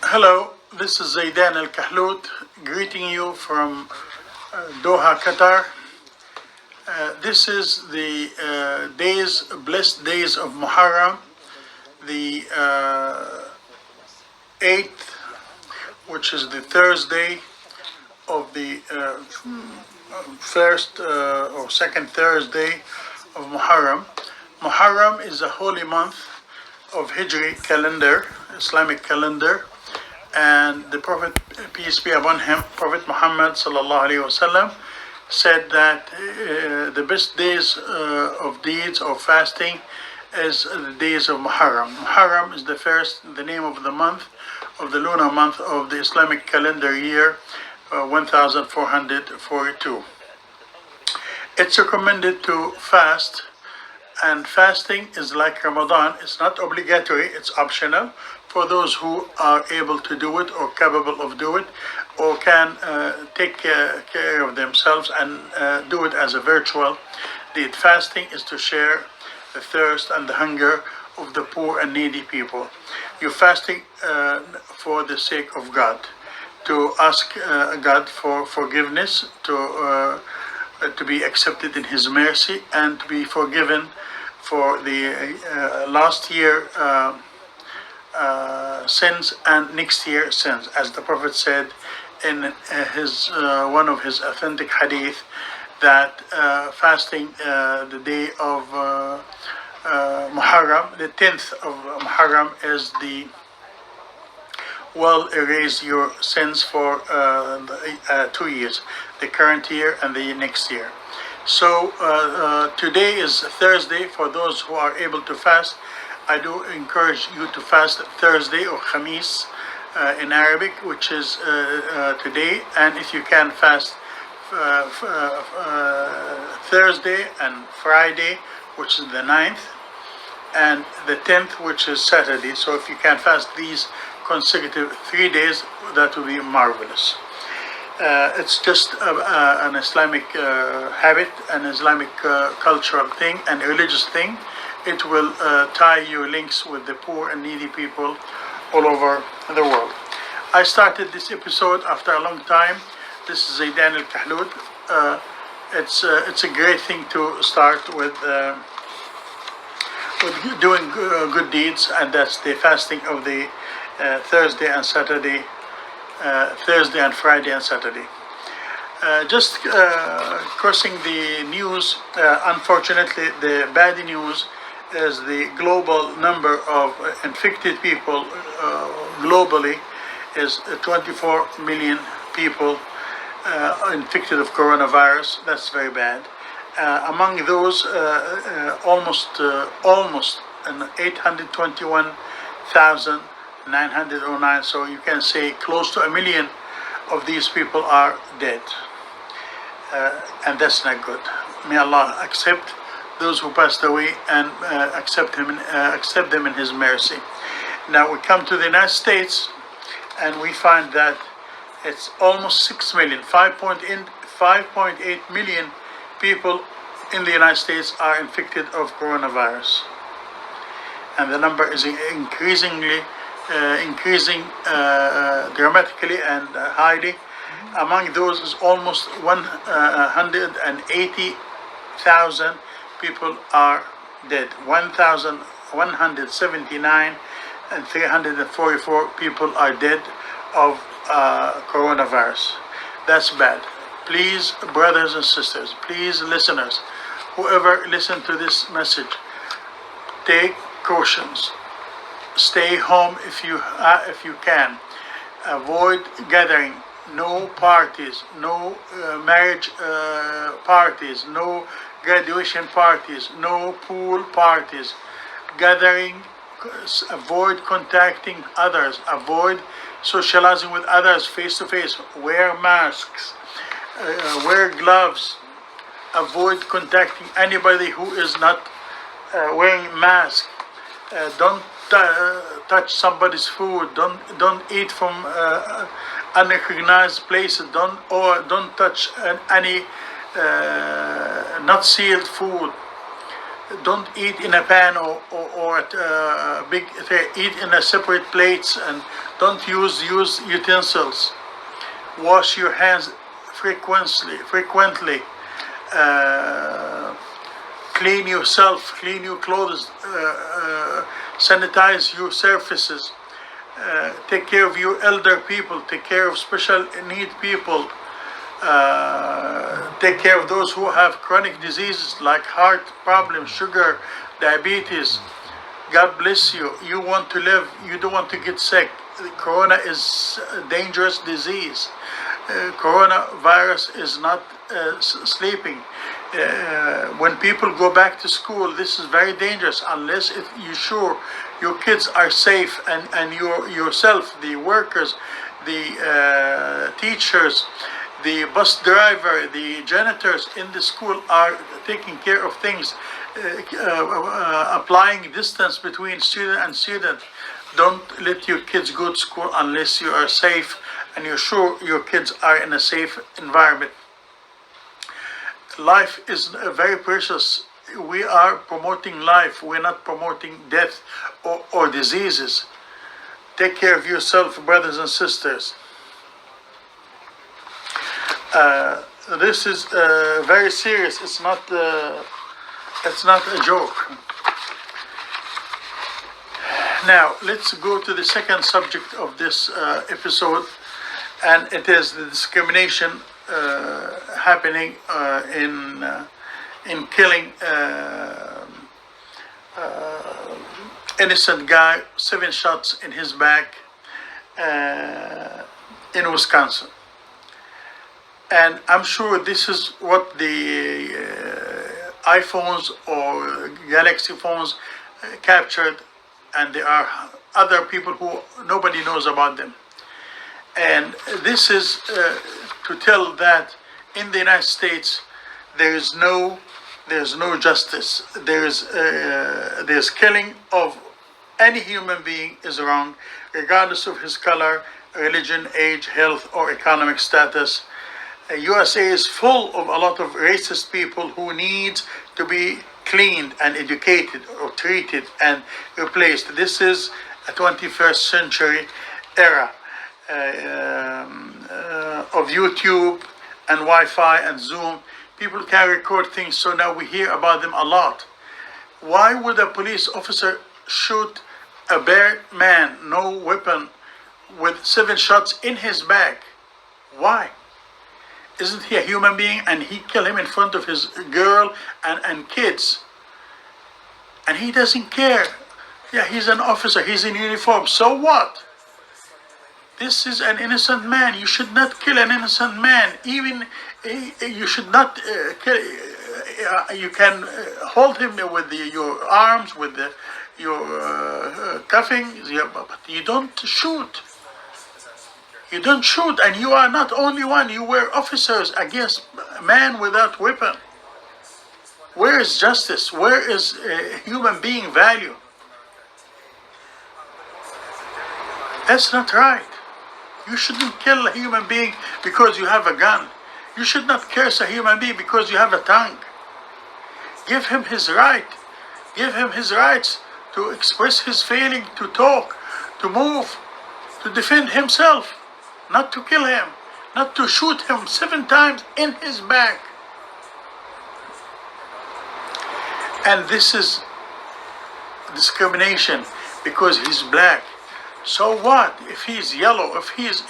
Hello, this is Zaidan ALKAHLOUT greeting you from Doha, Qatar. This is the blessed days of Muharram, the 8th, which is the Thursday of the first or second Thursday of Muharram. Muharram is a holy month of Hijri calendar, Islamic calendar, and the Prophet, peace be upon him, Prophet Muhammad sallallahu alaihi wasallam, said that the best days of deeds of fasting is the days of Muharram. Muharram is the name of the month, of the lunar month of the Islamic calendar year 1442. It's recommended to fast, and fasting is like Ramadan. It's not obligatory, it's optional for those who are able to do it or capable of do it, or can take care of themselves and do it as a virtual deed. Fasting is to share the thirst and the hunger of the poor and needy people. You're fasting for the sake of God, to ask God for forgiveness, to be accepted in His mercy, and to be forgiven for the last year sins and next year sins, as the Prophet said in his one of his authentic hadith, that fasting the day of Muharram, the 10th of Muharram, is the will erase your sins for 2 years, the current year and the next year. So today is Thursday. For those who are able to fast, I do encourage you to fast Thursday, or Khamis in Arabic, which is today. And if you can fast Thursday and Friday, which is the 9th, and the 10th, which is Saturday. So if you can fast these consecutive 3 days, that will be marvelous. It's just an Islamic habit, an Islamic cultural thing, and religious thing. It will tie you links with the poor and needy people all over the world. I started this episode after a long time. This is Zaidan ALKAHLOUT. It's a great thing to start with doing good deeds, and that's the fasting of the Thursday and Saturday, Thursday and Friday and Saturday. Just crossing the news, unfortunately, the bad news is the global number of infected people globally is 24 million people infected of coronavirus. That's very bad. Among those, almost 821,909. So you can say close to a million of these people are dead, and that's not good. May Allah accept those who passed away and accept them in His mercy. Now we come to the United States, and we find that it's almost 6 million, 5.8 million people in the United States are infected of coronavirus, and the number is increasing dramatically and highly. Among those is almost 180,000 people are dead. 1,179 and 344 people are dead of coronavirus. That's bad. Please, brothers and sisters, please, listeners, whoever listen to this message, take cautions. Stay home if you can. Avoid gathering. No parties. No marriage parties. No graduation parties. No pool parties. Gathering. Avoid contacting others. Avoid socializing with others face to face. Wear masks. Wear gloves. Avoid contacting anybody who is not wearing mask. Don't touch somebody's food. Don't eat from unrecognized places. Don't touch any not sealed food. Don't eat in a pan or at a big tray. Eat in a separate plates, and don't use utensils. Wash your hands frequently. Clean yourself, clean your clothes, sanitize your surfaces. Take care of your elder people, take care of special need people, take care of those who have chronic diseases like heart problems, sugar, diabetes. God bless you. You want to live, you don't want to get sick. Corona is a dangerous disease. Coronavirus is not sleeping. When people go back to school, this is very dangerous unless you're sure your kids are safe, and yourself, the workers, the teachers, the bus driver, the janitors in the school are taking care of things, applying distance between student and student. Don't let your kids go to school unless you are safe and you're sure your kids are in a safe environment. Life is very precious. We are promoting life. We're not promoting death or diseases. Take care of yourself, brothers and sisters. This is very serious. It's not a joke. Now, let's go to the second subject of this episode, and it is the discrimination happening in killing innocent guy, 7 shots in his back in Wisconsin. And I'm sure this is what the iPhones or Galaxy phones captured, and there are other people who nobody knows about them. And this is to tell that in the United States there's no justice. There's killing of any human being is wrong, regardless of his color, religion, age, health, or economic status. USA is full of a lot of racist people who need to be cleaned and educated or treated and replaced. This is a 21st century era of YouTube and Wi-Fi and Zoom. People can record things, so now we hear about them a lot. Why would a police officer shoot a bare man, no weapon, with 7 shots in his back? Why? Isn't he a human being? And he killed him in front of his girl and kids. And he doesn't care. Yeah, he's an officer, he's in uniform, so what? This is an innocent man. You should not kill an innocent man. Even you should not kill. You can hold him with your arms, with your cuffings, but you don't shoot. You don't shoot, and you are not only one. You were officers against a man without weapon. Where is justice? Where is human being value? That's not right. You shouldn't kill a human being because you have a gun. You should not curse a human being because you have a tongue. Give him his right. Give him his rights to express his feeling, to talk, to move, to defend himself, not to kill him, not to shoot him 7 times in his back. And this is discrimination because he's black. So what if he's yellow, if he's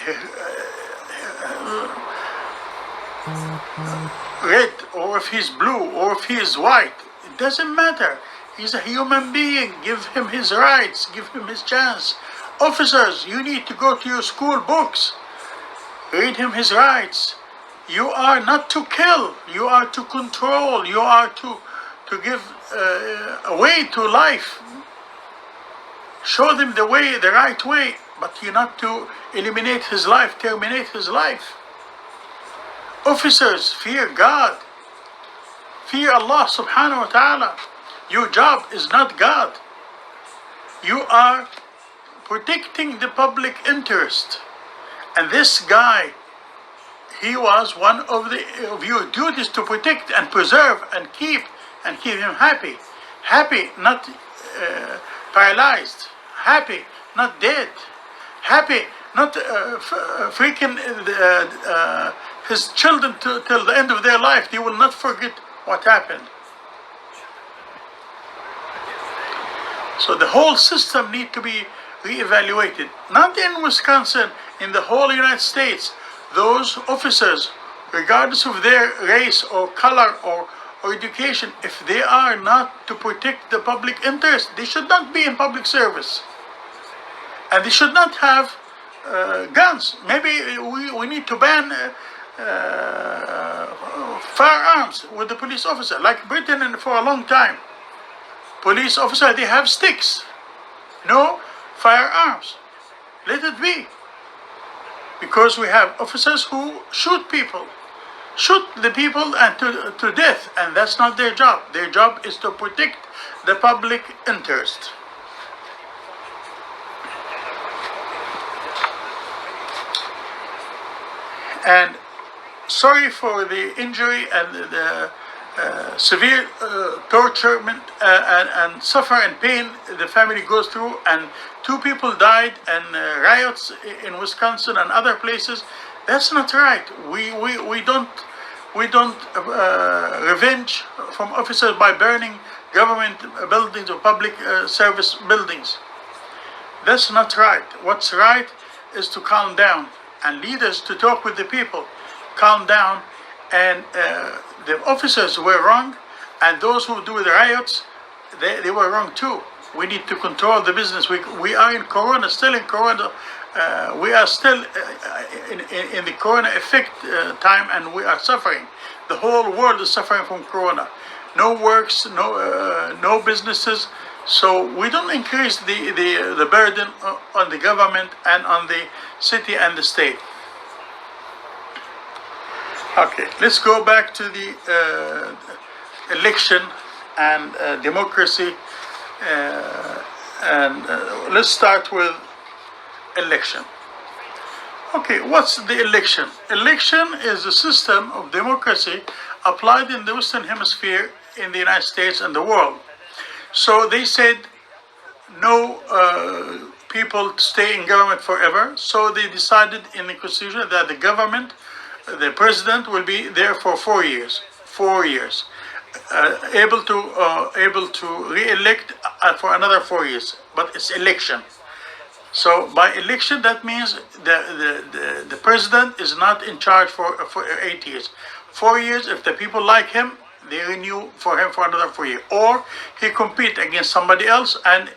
red, or if he's blue, or if he's white? It doesn't matter. He's a human being. Give him his rights. Give him his chance. Officers, you need to go to your school books. Read him his rights. You are not to kill. You are to control. You are to give a way to life. Show them the way, the right way, but you're not to eliminate his life, terminate his life. Officers, fear God. Fear Allah subhanahu wa ta'ala. Your job is not God. You are protecting the public interest. And this guy, he was one of your duties to protect and preserve and keep him happy. Happy, not paralyzed. Happy, not dead. Happy, not freaking his children till the end of their life. They will not forget what happened. So the whole system needs to be reevaluated. Not in Wisconsin, in the whole United States. Those officers, regardless of their race or color or education, if they are not to protect the public interest, they should not be in public service. And they should not have guns. Maybe we need to ban firearms with the police officer, like Britain for a long time. Police officer, they have sticks. No firearms. Let it be. Because we have officers who shoot people. Shoot the people and to death. And that's not their job. Their job is to protect the public interest. And sorry for the injury and the severe torturement and suffer and pain the family goes through, and 2 people died, and riots in Wisconsin and other places. That's not right. We don't revenge from officers by burning government buildings or public service buildings. That's not right. What's right is to calm down, and leaders to talk with the people, calm down, and the officers were wrong, and those who do the riots, they were wrong too. We need to control the business. We are in Corona, still in Corona. We are still in the Corona effect time, and we are suffering. The whole world is suffering from Corona. No works, no businesses. So we don't increase the burden on the government and on the city and the state. Okay, let's go back to the election and democracy, and let's start with election. Okay, what's the election? Election is a system of democracy applied in the Western Hemisphere, in the United States and the world. So they said no people to stay in government forever. So they decided in the Constitution that the president will be there for 4 years. 4 years, able to re-elect for another 4 years. But it's election. So by election, that means the president is not in charge for 8 years. 4 years, if the people like him, they renew for him for another 4 years. Or he compete against somebody else and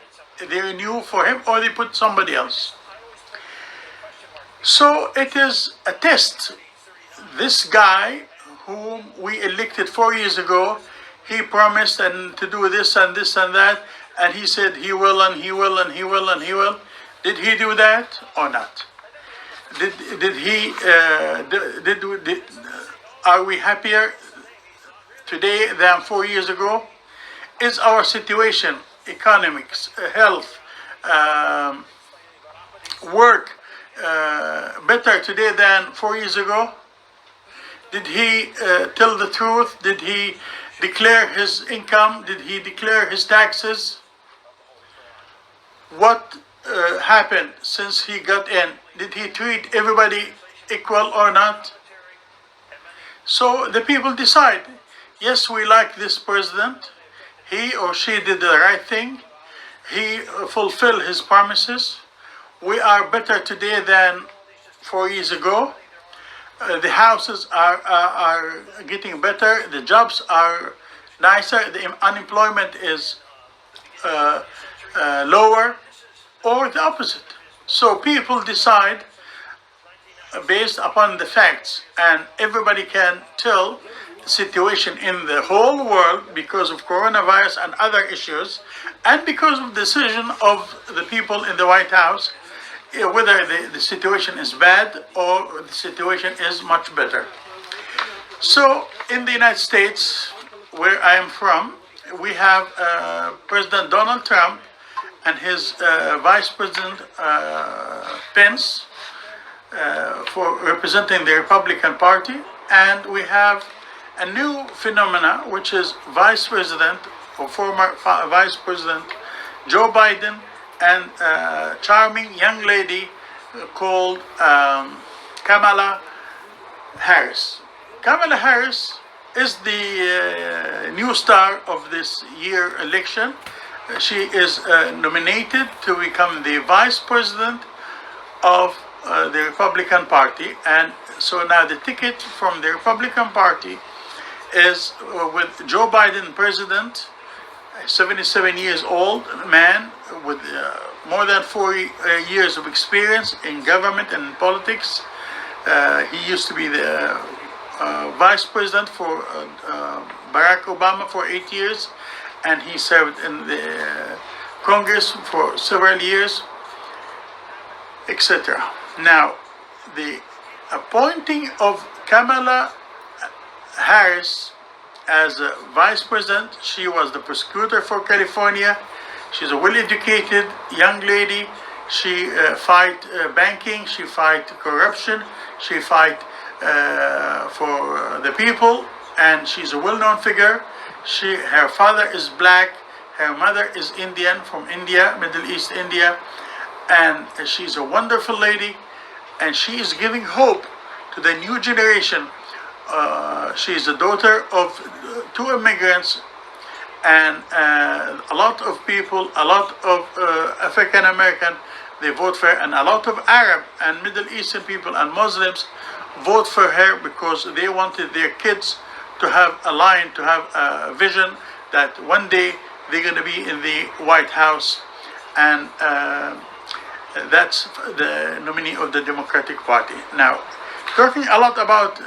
they renew for him, or they put somebody else. So it is a test. This guy whom we elected 4 years ago, he promised and to do this and this and that, and he said he will and he will and he will and he will. Did he do that or not? Are we happier today than 4 years ago? Is our situation, economics, health, work, better today than 4 years ago? Did he tell the truth? Did he declare his income? Did he declare his taxes? What happened since he got in? Did he treat everybody equal or not? So the people decide. Yes, we like this president. He or she did the right thing. He fulfilled his promises. We are better today than 4 years ago. The houses are getting better. The jobs are nicer. The unemployment is lower, or the opposite. So people decide based upon the facts, and everybody can tell the situation in the whole world because of coronavirus and other issues, and because of the decision of the people in the White House, whether the situation is bad or the situation is much better. So in the United States, where I am from, we have President Donald Trump and his Vice President Pence for representing the Republican Party, and we have a new phenomena, which is Vice President or former Vice President Joe Biden and a charming young lady called Kamala Harris. Kamala Harris is the new star of this year election. She is nominated to become the vice president of the Republican Party, and so now the ticket from the Republican Party is with Joe Biden president, a 77 years old man with more than 40 years of experience in government and politics. He used to be the vice president for Barack Obama for 8 years, and he served in the Congress for several years, etc. Now, the appointing of Kamala Harris as a vice president, she was the prosecutor for California. She's a well-educated young lady. She fight banking, she fight corruption, she fight for the people, and she's a well-known figure. Her father is black, her mother is Indian, from India, Middle East India, and she's a wonderful lady, and she is giving hope to the new generation. She's the daughter of two immigrants, and a lot of people, a lot of African American, they vote for her, and a lot of Arab and Middle Eastern people and Muslims vote for her because they wanted their kids to have a line, to have a vision that one day they're going to be in the White House, and that's the nominee of the Democratic Party. Now, talking a lot about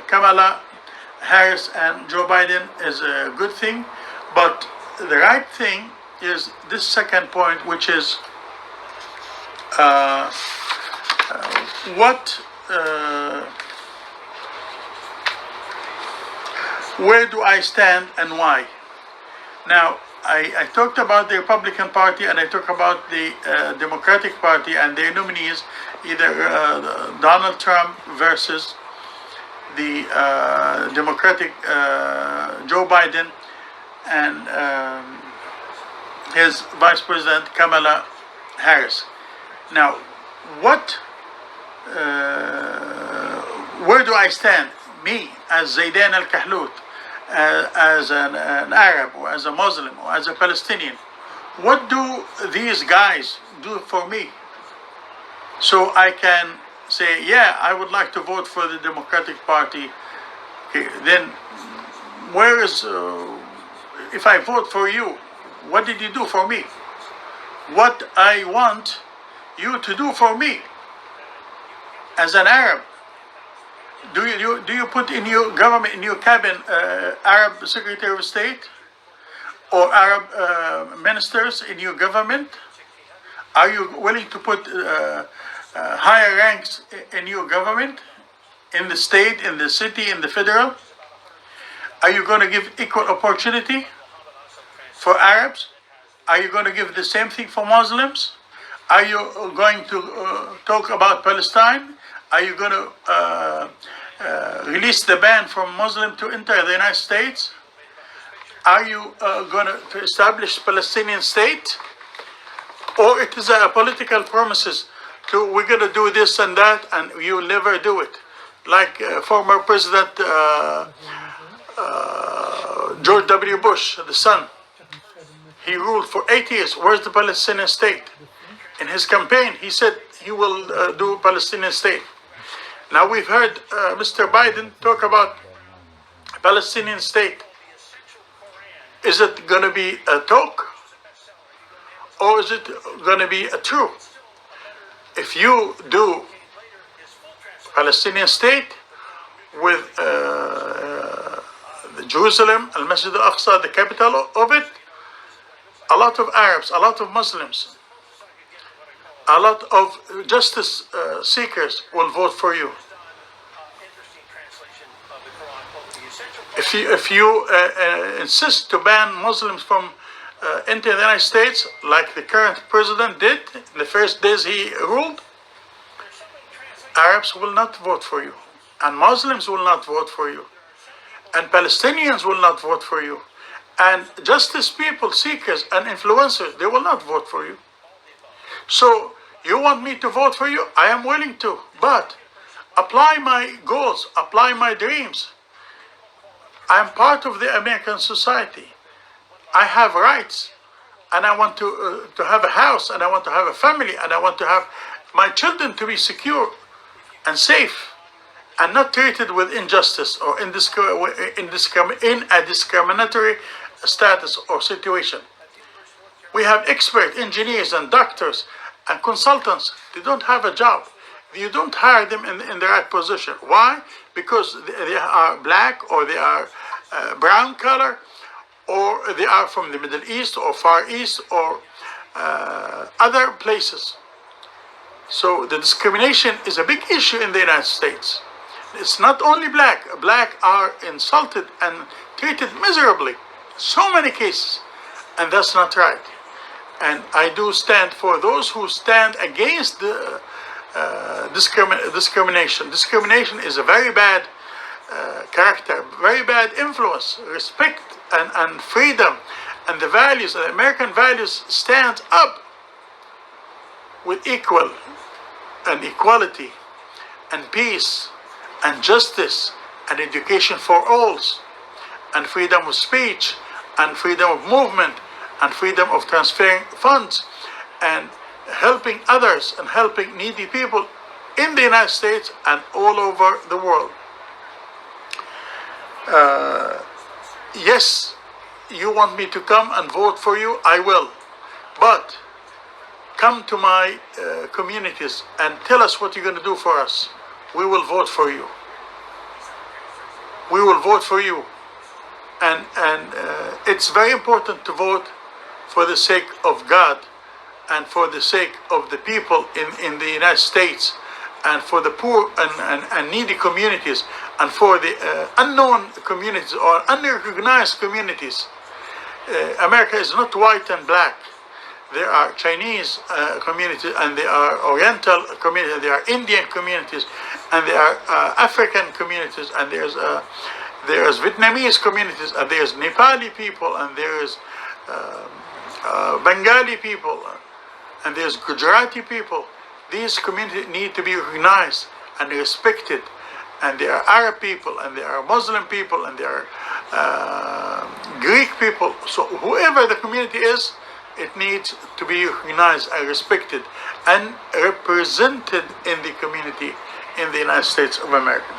Kamala Harris and Joe Biden is a good thing, but the right thing is this second point, which is where do I stand and why? Now, I talked about the Republican Party and I talked about the Democratic Party and their nominees, either Donald Trump versus the Democratic Joe Biden and his Vice President Kamala Harris. Now, where do I stand? Me, as Zaidan ALKAHLOUT, as an Arab, or as a Muslim, or as a Palestinian. What do these guys do for me? So I can say, yeah, I would like to vote for the Democratic Party. Okay, then where is, if I vote for you, what did you do for me? What I want you to do for me as an Arab. Do you put in your government, in your cabinet, Arab Secretary of State or Arab ministers in your government? Are you willing to put higher ranks in your government, in the state, in the city, in the federal? Are you going to give equal opportunity for Arabs? Are you going to give the same thing for Muslims? Are you going to talk about Palestine? Are you going to release the ban from Muslims to enter the United States? Are you going to establish Palestinian State? Or it is a political promises to we're going to do this and that, and you will never do it. Like former President George W. Bush, the son. He ruled for 8 years. Where's the Palestinian State? In his campaign, he said he will do Palestinian State. Now we've heard Mr. Biden talk about Palestinian State. Is it going to be a talk? Or is it going to be a true? If you do Palestinian State with the Jerusalem, Al-Masjid Al-Aqsa, the capital of it, a lot of Arabs, a lot of Muslims, a lot of justice seekers will vote for you. If you insist to ban Muslims from entering the United States, like the current president did in the first days he ruled, Arabs will not vote for you, and Muslims will not vote for you, and Palestinians will not vote for you, And justice people, seekers, and influencers, they will not vote for you. So you want me to vote for you? I am willing to, but apply my goals, apply my dreams. I am part of the American society. I have rights, and I want to have a house, and I want to have a family, and I want to have my children to be secure and safe, and not treated with injustice or in a discriminatory status or situation. We have expert engineers and doctors and consultants. They don't have a job. You don't hire them in the right position. Why? Because they are black, or they are brown color, or they are from the Middle East or Far East, or other places. So the discrimination is a big issue in the United States. It's not only black. Black are insulted and treated miserably. So many cases. And that's not right. And I do stand for those who stand against the discrimination. Discrimination is a very bad character, very bad influence. Respect and freedom and the values, the American values, stand up with equal and equality and peace and justice and education for all, and freedom of speech and freedom of movement and freedom of transferring funds and helping others and helping needy people in the United States and all over the world. Yes, you want me to come and vote for you, I will. But come to my communities and tell us what you're going to do for us. We will vote for you. We will vote for you. And it's very important to vote for the sake of God and for the sake of the people in the United States, and for the poor and needy communities, and for the unknown communities or unrecognized communities. America is not white and black. There are Chinese communities, and there are Oriental communities, there are Indian communities, and there are African communities, and there's Vietnamese communities, and there's Nepali people, and there's Bengali people, and there's Gujarati people. These communities need to be recognized and respected. And there are Arab people, and there are Muslim people, and there are Greek people. So whoever the community is, it needs to be recognized and respected and represented in the community in the United States of America.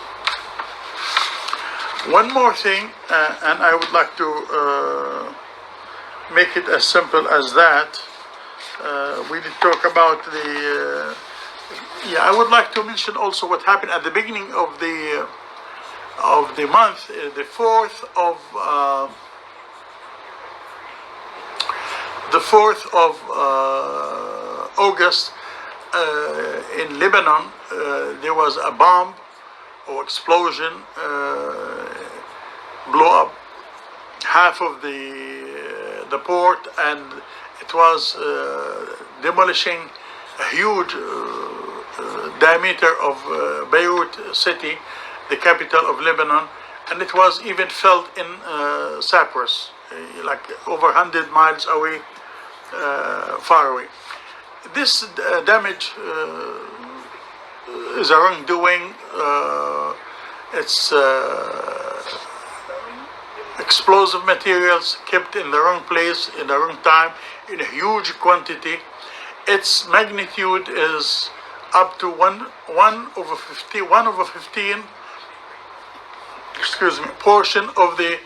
One more thing, and I would like to make it as simple as that. We did talk about the... I would like to mention also what happened at the beginning of the month, the 4th of August, in Lebanon. There was a bomb or explosion, blew up half of the port, and it was demolishing a huge diameter of Beirut city, the capital of Lebanon, and it was even felt in Cyprus, like over 100 miles away, far away. This damage is a wrongdoing. It's explosive materials kept in the wrong place, in the wrong time, in a huge quantity. Its magnitude is up to 1/15 portion of the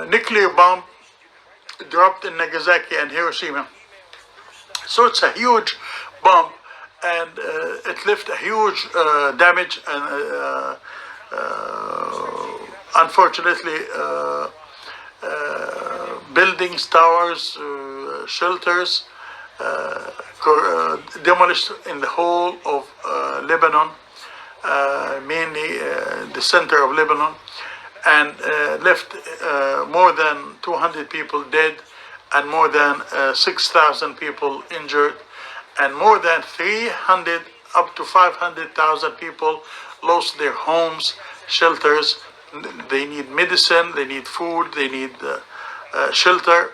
nuclear bomb dropped in Nagasaki and Hiroshima. So it's a huge bomb, and it left a huge damage, and unfortunately buildings, towers, shelters demolished in the whole of Lebanon, mainly the center of Lebanon, and left more than 200 people dead, and more than 6,000 people injured, and more than 300 up to 500,000 people lost their homes, shelters. They need medicine, they need food, they need shelter.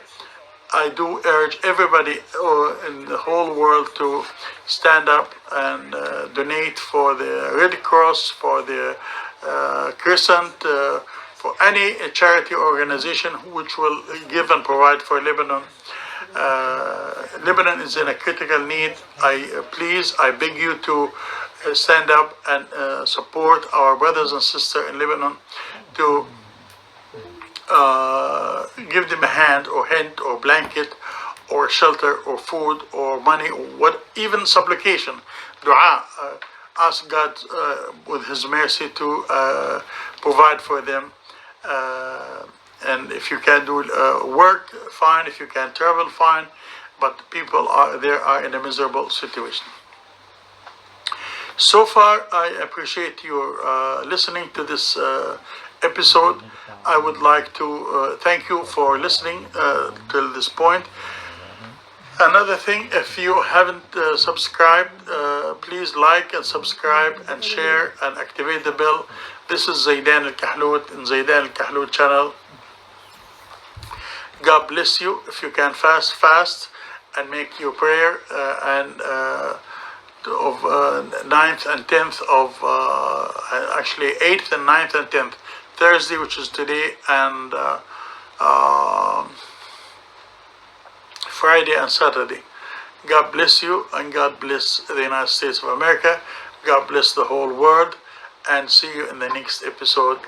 I do urge everybody in the whole world to stand up and donate for the Red Cross, for the Crescent, for any charity organization which will give and provide for Lebanon. Lebanon is in a critical need. I beg you to stand up and support our brothers and sisters in Lebanon, to give them a hand or hint or blanket or shelter or food or money, or what, even supplication, dua. Ask God with His mercy to provide for them. And if you can do work, fine. If you can travel, fine. But people are in a miserable situation. So far, I appreciate your listening to this episode. I would like to thank you for listening till this point. Another thing, if you haven't subscribed, please like and subscribe and share and activate the bell. This is Zaidan ALKAHLOUT in Zaidan ALKAHLOUT channel. God bless you. If you can fast and make your prayer of 9th and 10th of actually 8th and 9th and 10th, Thursday, which is today, and Friday and Saturday. God bless you, and God bless the United States of America. God bless the whole world, and see you in the next episode.